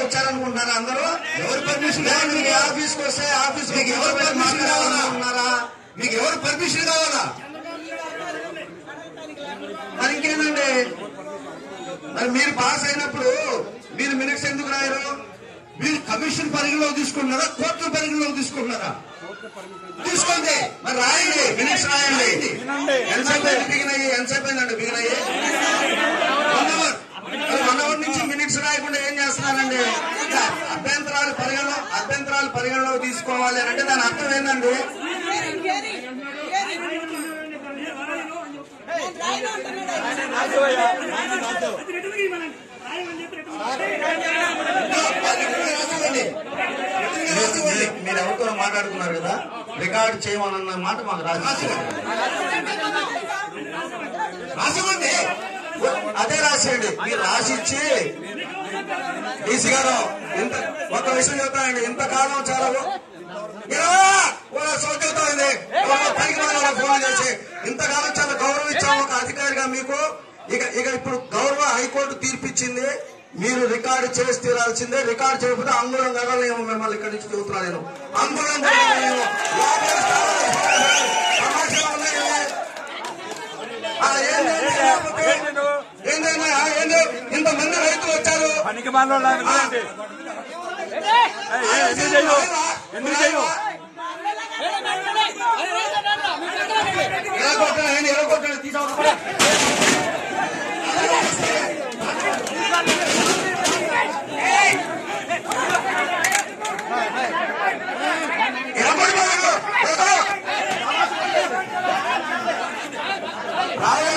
వచ్చారనుకుంటున్నారా అందరూ? ఎవరు పర్మిషన్ కావాలి? ఆఫీస్కి వస్తే ఆఫీస్ మీకు ఎవరు పర్మిషన్ కావాలనుకుంటున్నారా? మీకు ఎవరు పర్మిషన్ కావాలా? మరి ఇంకేందండి, మరి మీరు పాస్ అయినప్పుడు మీరు మినిట్స్ ఎందుకు రాయరు? మీరు కమిషన్ పరిగణలో తీసుకుంటున్నారా, కోర్టు పరిగణలో తీసుకుంటున్నారా? తీసుకోండి, మరి రాయండి, మినిట్స్ రాయండి. ఎంతసేపు బిగినయ్యి? ఎంతసేపు అయిందండి బిగినయ్యి? 1 అవర్ నుంచి మినిట్స్ రాయకుండా ఏం చేస్తున్నారండి? అభ్యంతరాలు పరిగణలో తీసుకోవాలి అంటే దాని అర్థం ఏంటండి? మీరు ఎవరితో మాట్లాడుకున్నారు కదా, రికార్డు చేయమన్న మాట మాకు రాసివ్వండి. అదే రాసేయండి. మీరు రాసిచ్చి డీసీ గారు ఒక విషయం చెప్తానండి, ఇంతకాలం చాలా సోచవుతుంది ఫోన్ చేసి ఇంతకాలం చాలా గౌరవించాము ఒక అధికారిగా మీకు. ఇక ఇప్పుడు గౌరవ హైకోర్టు తీర్పిచ్చింది, మీరు రికార్డు చేసి తీరాల్సిందే. రికార్డు చేయకపోతే అంగుళం కదలేము మిమ్మల్ని ఇక్కడి నుంచి చెబుతున్నా నేను. అంగుళం ఇంతమంది రైతులు వచ్చారు. ఎరగొట్టండి తీసుకో. రావాలి